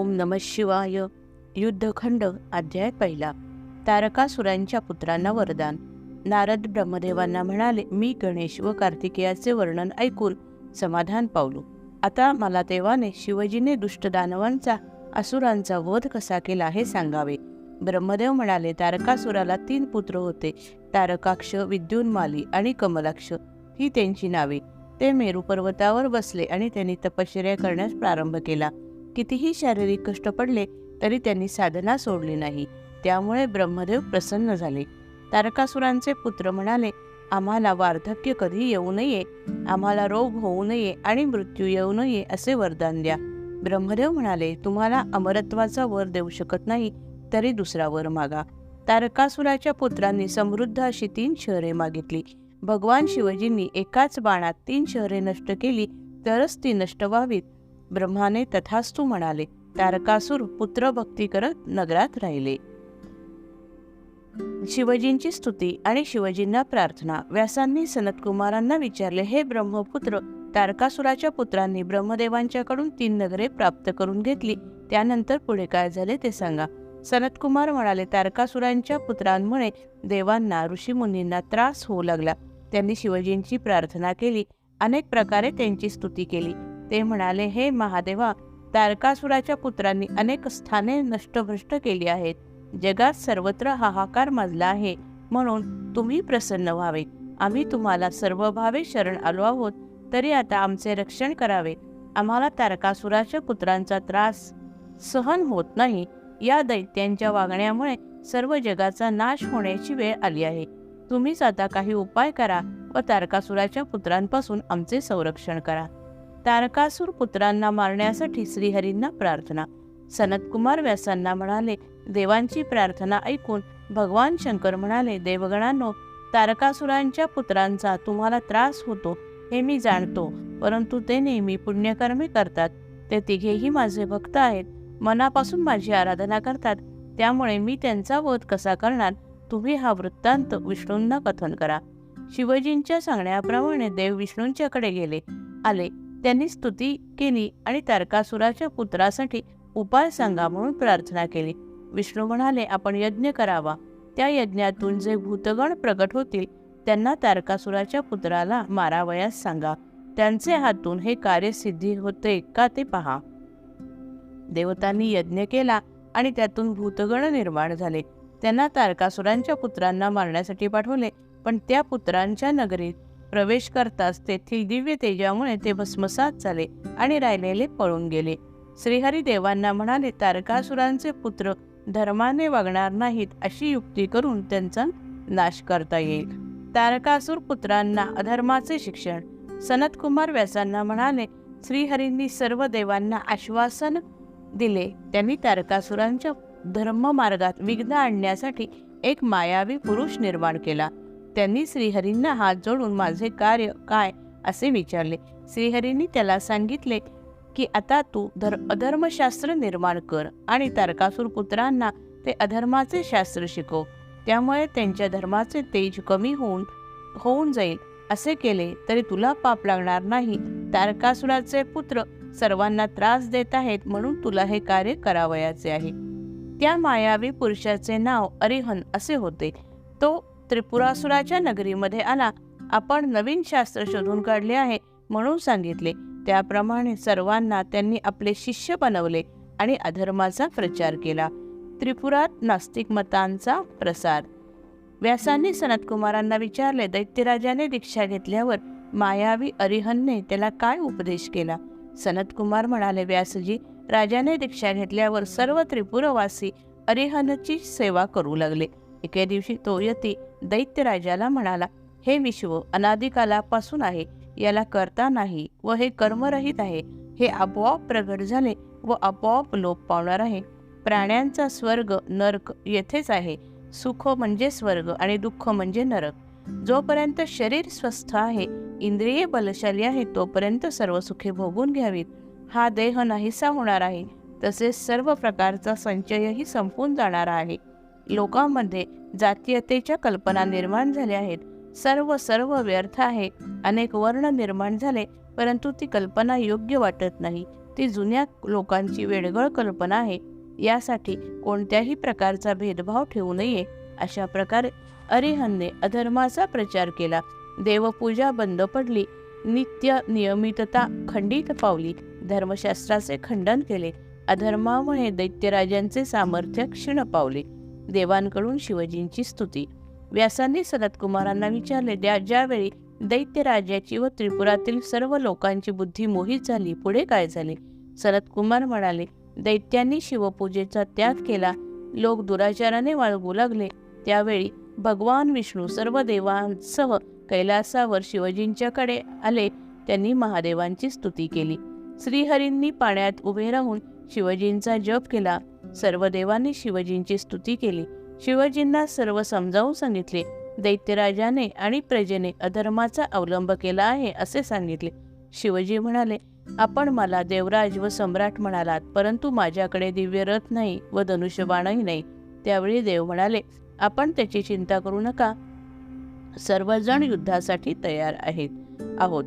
ओम नमः शिवाय. युद्धखंड अध्याय पहिला. तारकासुरांच्या पुत्रांना वरदान. नारद ब्रह्मदेवांना म्हणाले, मी गणेश व कार्तिकेयाचे वर्णन ऐकून समाधान पावलो. आता मला देवाने शिवजीने दुष्ट दानवांचा असुरांचा वध कसा केला हे सांगावे. ब्रह्मदेव म्हणाले, तारकासुराला 3 पुत्र होते. तारकाक्ष, विद्युन्माली आणि कमलाक्ष ही त्यांची नावे. ते मेरू पर्वतावर बसले आणि त्यांनी तपश्चर्या करण्यास प्रारंभ केला. कितीही शारीरिक कष्ट पडले तरी त्यांनी साधना सोडली नाही. त्यामुळे ब्रह्मदेव प्रसन्न झाले. तारकासुरांचे पुत्र म्हणाले, आम्हाला वार्धक्य कधी येऊ नये, आम्हाला रोग होऊ नये आणि मृत्यू येऊ नये असे वरदान द्या. ब्रह्मदेव म्हणाले, तुम्हाला अमरत्वाचा वर देऊ शकत नाही तरी दुसरा वर मागा. तारकासुराच्या पुत्रांनी समृद्ध अशी 3 शहरे मागितली. भगवान शिवजींनी एकाच बाणात 3 शहरे नष्ट केली तरच ती नष्ट व्हावीत. ब्रह्माने तथास्तु म्हणाले. तारकासुर पुत्र भक्ती करत नगरात राहिले. शिवजींची स्तुती आणि शिवजींना प्रार्थना. व्यासांनी सनतकुमारांना विचारले, हे ब्रह्मपुत्र, तारकासुराच्या पुत्रांनी ब्रह्मदेवांच्याकडून 3 नगरे प्राप्त करून घेतली. त्यानंतर पुढे काय झाले ते सांगा. सनतकुमार म्हणाले, तारकासुरांच्या पुत्रांमुळे देवांना ऋषीमुनींना त्रास होऊ लागला. त्यांनी शिवजींची प्रार्थना केली, अनेक प्रकारे त्यांची स्तुती केली. ते म्हणाले, हे महादेवा, तारकासुराच्या पुत्रांनी अनेक स्थाने नष्टभ्रष्ट केली आहेत. जगात सर्वत्र हाहाकार माजला आहे. म्हणून तुम्ही प्रसन्न व्हावे. आम्ही तुम्हाला सर्व भावे शरण आलो आहोत, तरी आता आमचे रक्षण करावे. आम्हाला तारकासुराच्या पुत्रांचा त्रास सहन होत नाही. या दैत्यांच्या वागण्यामुळे सर्व जगाचा नाश होण्याची वेळ आली आहे. तुम्हीच आता काही उपाय करा व तारकासुराच्या पुत्रांपासून आमचे संरक्षण करा. तारकासुर पुत्रांना मारण्यासाठी श्रीहरींना प्रार्थना. सनतकुमार व्यासांना म्हणाले, देवांची प्रार्थना ऐकून भगवान शंकर म्हणाले, देवगणांनो, तारकासुरांच्या पुत्रांचा तुम्हाला त्रास होतो हे मी जाणतो, परंतु ते नेहमी पुण्यकर्मे करतात. ते तिघेही माझे भक्त आहेत, मनापासून माझी आराधना करतात. त्यामुळे मी त्यांचा वध कसा करणार, तुम्ही हा वृत्तांत विष्णूंना कथन करा. शिवजींच्या सांगण्याप्रमाणे देव विष्णूंच्याकडे आले. त्यांनी स्तुती केली आणि तारकासुराच्या पुत्रासाठी उपाय सांगा म्हणून प्रार्थना केली. विष्णू म्हणाले, आपण यज्ञ करावा. त्या यज्ञातून जे भूतगण प्रकट होतील त्यांना तारकासुराच्या पुत्राला मारावयास सांगा. त्यांचे हातून हे कार्य सिद्धी होते का ते पहा. देवतांनी यज्ञ केला आणि त्यातून भूतगण निर्माण झाले. त्यांना तारकासुरांच्या पुत्रांना मारण्यासाठी पाठवले, पण त्या पुत्रांच्या नगरीत प्रवेश करताच तेथील दिव्य तेजामुळे ते भस्मसात झाले आणि राहिलेले पळून गेले. श्रीहरी देवांना म्हणाले, तारकासुरांचे पुत्र धर्माने वागणार नाहीत अशी युक्ती करून त्यांचा नाश करता येईल. तारकासुर पुत्रांना अधर्माचे शिक्षण. सनतकुमार व्यासांना म्हणाले, श्रीहरींनी सर्व देवांना आश्वासन दिले. त्यांनी तारकासुरांच्या धर्ममार्गात विघ्न आणण्यासाठी एक मायावी पुरुष निर्माण केला. त्यांनी श्रीहरींना हात जोडून माझे कार्य काय असे विचारले. श्रीहरींनी त्याला सांगितले की आता तू अधर्मशास्त्र निर्माण कर आणि तारकासुर पुत्रांना ते अधर्माचे शास्त्र शिकव. त्यामुळे त्यांच्या धर्माचे तेज कमी होऊन जाईल. असे केले तरी तुला पाप लागणार नाही. तारकासुराचे पुत्र सर्वांना त्रास देत आहेत, म्हणून तुला हे कार्य करावयाचे आहे. त्या मायावी पुरुषाचे नाव अरिहन असे होते. तो त्रिपुरासुराच्या नगरीमध्ये आला. आपण नवीन शास्त्र शोधून काढले आहे म्हणून सांगितले. त्याप्रमाणे सर्वांना त्यांनी आपले शिष्य बनवले आणि अधर्माचा प्रचार केला. त्रिपुरात नास्तिक मतांचा प्रसार. व्यासांनी सनतकुमारांना विचारले, दैत्यराजाने दीक्षा घेतल्यावर मायावी अरिहनने त्याला काय उपदेश केला. सनतकुमार म्हणाले, व्यासजी, राजाने दीक्षा घेतल्यावर सर्व त्रिपुरवासी अरिहनची सेवा करू लागले. एके दिवशी तो यती दैत्यराजाला म्हणाला, हे विश्व अनादिकालापासून आहे, याला करता नाही व हे कर्मरहित आहे. हे आपोआप प्रगट झाले व आपोआप लोप पावणार आहे. प्राण्यांचा स्वर्ग नरक येथेच आहे. सुख म्हणजे स्वर्ग आणि दुःख म्हणजे नरक. जोपर्यंत शरीर स्वस्थ आहे, इंद्रिये बलशाली आहे, तोपर्यंत सर्व सुखे भोगून घ्यावीत. हा देह नाहीसा होणार आहे, तसेच सर्व प्रकारचा संचयही संपून जाणार आहे. लोकांमध्ये जातीयतेच्या कल्पना निर्माण झाल्या आहेत. सर्व व्यर्थ आहे. अनेक वर्ण निर्माण झाले, परंतु ती कल्पना योग्य वाटत नाही. ती जुन्या लोकांची वेडगळ कल्पना आहे. यासाठी कोणत्याही प्रकारचा भेदभाव ठेवू नये. अशा प्रकारे अरिहंतने अधर्माचा प्रचार केला. देवपूजा बंद पडली. नित्य नियमितता खंडित पावली. धर्मशास्त्राचे खंडन केले. अधर्मामुळे दैत्यराजांचे सामर्थ्य क्षीण पावले. देवांकडून शिवजींची स्तुती. व्यासांनी सनतकुमारांना विचारले, ज्यावेळी दैत्यराजाची व त्रिपुरातील सर्व लोकांची बुद्धी मोहित झाली, पुढे काय झाले? सनतकुमार म्हणाले, दैत्यांनी शिवपूजेचा त्याग केला. लोक दुराचाराने वाळगू लागले. त्यावेळी भगवान विष्णू सर्व देवांसह कैलासावर शिवजींच्याकडे आले. त्यांनी महादेवांची स्तुती केली. श्रीहरींनी पाण्यात उभे राहून शिवजींचा जप केला. सर्व देवांनी शिवजींची स्तुती केली. शिवजींना सर्व समजावून सांगितले. दैत्यराजाने आणि प्रजेने अधर्माचा अवलंब केला आहे असे सांगितले. शिवजी म्हणाले, आपण मला देवराज व सम्राट म्हणालात, परंतु माझ्याकडे दिव्य रथ नाही व धनुष्यबाणही नाही. त्यावेळी देव म्हणाले, आपण त्याची चिंता करू नका. सर्वजण युद्धासाठी तयार आहोत.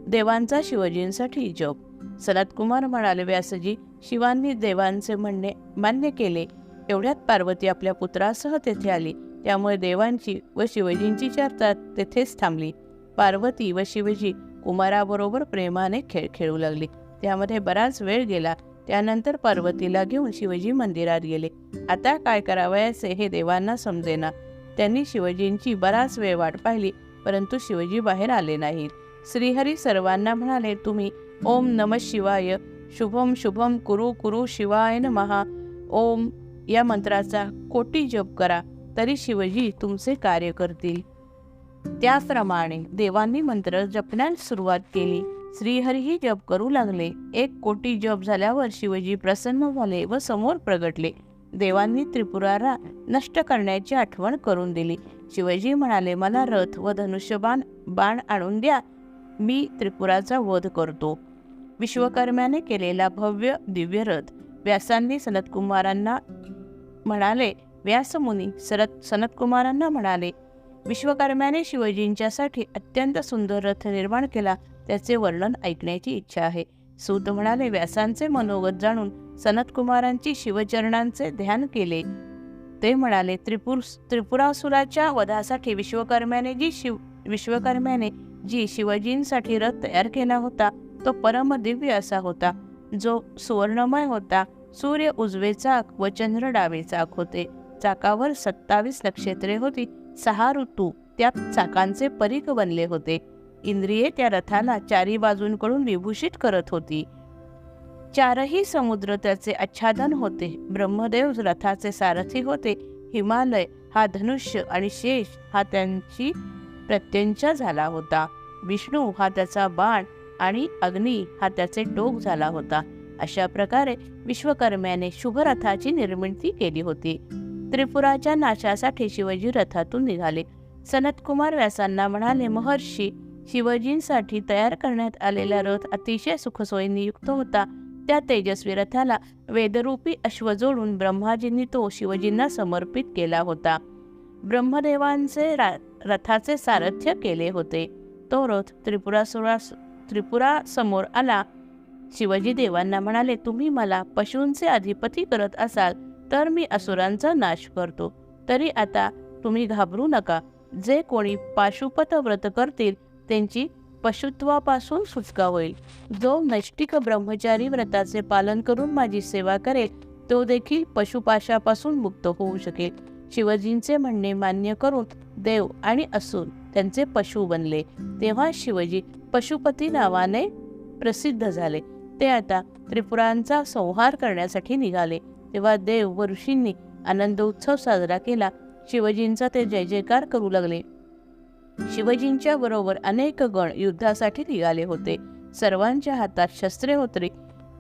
देवांचा शिवजींसाठी जप. सनतकुमार म्हणाले, व्यासजी, शिवांनी देवांचे म्हणणे मान्य केले. एवढ्यात पार्वती आपल्या पुत्रासह तेथे आली. त्यामुळे देवांची व शिवजींची चर्चा तेथेच थांबली. पार्वती व शिवजी कुमाराबरोबर प्रेमाने खेळू लागले. त्यामध्ये बराच वेळ गेला. त्यानंतर पार्वतीला घेऊन शिवजी मंदिरात गेले. आता काय करावयाचे हे देवांना समजेना. त्यांनी शिवजींची बराच वेळ वाट पाहिली, परंतु शिवजी बाहेर आले नाहीत. श्रीहरी सर्वांना म्हणाले, तुम्ही ओम नमः शिवाय, शुभम शुभम कुरु कुरु शिवाय नमः, ओम या मंत्राचा कोटी जप करा, तरी शिवजी तुमचे कार्य करतील. त्याप्रमाणे देवांनी मंत्र जपण्यास सुरुवात केली. श्रीहरीही जप करू लागले. 1 कोटी जप झाल्यावर शिवजी प्रसन्न झाले व समोर प्रगटले. देवांनी त्रिपुराला नष्ट करण्याची आठवण करून दिली. शिवजी म्हणाले, मला रथ व बाण आणून द्या. मी त्रिपुराचा वध करतो. विश्वकर्म्याने केलेला भव्य दिव्य रथ. व्यासांनी सनतकुमारांना म्हणाले, व्यासमुनी सनतकुमारांना म्हणाले, विश्वकर्म्याने शिवजींच्यासाठी अत्यंत सुंदर रथ निर्माण केला. त्याचे वर्णन ऐकण्याची इच्छा आहे. सूत म्हणाले, व्यासांचे मनोगत जाणून सनतकुमारांची शिवचरणांचे ध्यान केले. ते म्हणाले, त्रिपुरासुराच्या वधासाठी विश्वकर्म्याने जी शिवजींसाठी रथ तयार केला होता तो परमदिव्य असा होता, जो सुवर्णमय होता. सूर्य उजवे चाक व चंद्र डावे चाक होते. चाकावर 27 नक्षत्रे होती. 6 ऋतू त्या चाकांचे परीख बनले होते. इंद्रिये त्या रथाला चारी बाजूंकडून विभूषित करत होती. 4ही समुद्र त्याचे आच्छादन होते. ब्रह्मदेव रथाचे सारथी होते. हिमालय हा धनुष्य आणि शेष हा त्यांची प्रत्यंचा झाला होता. विष्णू हा त्याचा बाण आणि अग्नी हा त्याचे टोक झाला होता. अशा प्रकारे विश्वकर्म्याने शुभ रथाची निर्मिती केली होती. त्रिपुराच्या नाशासाठी शिवजी रथातून निघाले. सनतकुमार व्यासांना म्हणाले, महर्षी, शिवजींसाठी तयार करण्यात आलेला रथ अतिशय सुखसोयीने युक्त होता. त्या तेजस्वी रथाला वेदरूपी अश्व जोडून ब्रह्माजींनी तो शिवजींना समर्पित केला होता. ब्रह्मदेवांचे रथाचे सारथ्य केले होते. तो रथ त्रिपुरा समोर आला. शिवजी देवांना म्हणाले, तुम्ही मला पशूंचे अधिपती करत असाल तर मी असुरांचा नाश करतो. तरी आता तुम्ही घाबरू नका. जे कोणी पाशुपत व्रत करतील त्यांची पशुत्वापासून सुटका होईल. जो नैष्टिक ब्रह्मचारी व्रताचे पालन करून माझी सेवा करेल तो देखील पशुपाशापासून मुक्त होऊ शकेल. शिवजींचे म्हणणे मान्य करून देव आणि असुर त्यांचे पशु बनले. तेव्हा शिवजी पशुपती नावाने प्रसिद्ध झाले. ते आता त्रिपुरांचा संहार करण्यासाठी निघाले. तेव्हा देव व ऋषींनी आनंद उत्सव साजरा केला. शिवजींचा ते जय जयकार करू लागले. शिवजींच्या बरोबर अनेक गण युद्धासाठी निघाले होते. सर्वांच्या हातात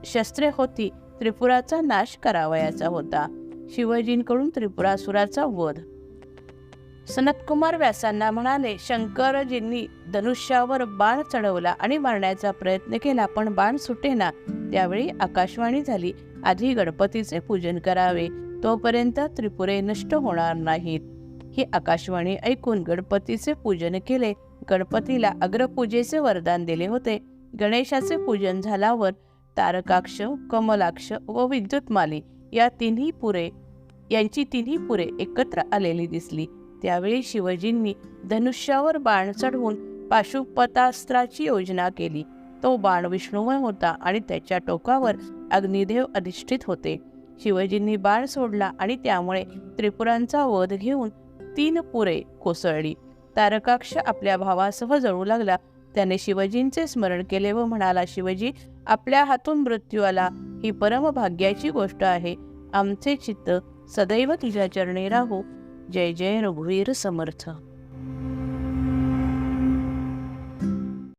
शस्त्रे होती. त्रिपुराचा नाश करावयाचा होता. शिवजींकडून त्रिपुरासुराचा वध. सनतकुमार व्यासांना म्हणाले, शंकरजींनी धनुष्यावर बाण चढवला आणि मारण्याचा प्रयत्न केला, पण बाण सुटेना. त्यावेळी आकाशवाणी झाली, आधी गणपतीचे पूजन करावे, तोपर्यंत त्रिपुरे नष्ट होणार नाहीत. ही आकाशवाणी ऐकून गणपतीचे पूजन केले. गणपतीला अग्रपूजेचे वरदान दिले होते. गणेशाचे पूजन झाल्यावर तारकाक्ष, कमलाक्ष व विद्युतमाली यांची तिन्ही पुरे एकत्र आलेली दिसली. त्यावेळी शिवजींनी धनुष्यावर बाण चढवून पाशुपतास्त्राची योजना केली. तो बाण विष्णुमय होता आणि त्याच्या टोकावर अग्निदेव अधिष्ठित होते. शिवजींनी बाण सोडला आणि त्यामुळे त्रिपुरांचा वध घेऊन 3 पुरे कोसळली. तारकाक्ष आपल्या भावासह जळू लागला. त्याने शिवजींचे स्मरण केले व म्हणाला, शिवजी, आपल्या हातून मृत्यू आला ही परमभाग्याची गोष्ट आहे. आमचे चित्त सदैव तुझ्या चरणी राहो. जय जय रघुवीर समर्थ.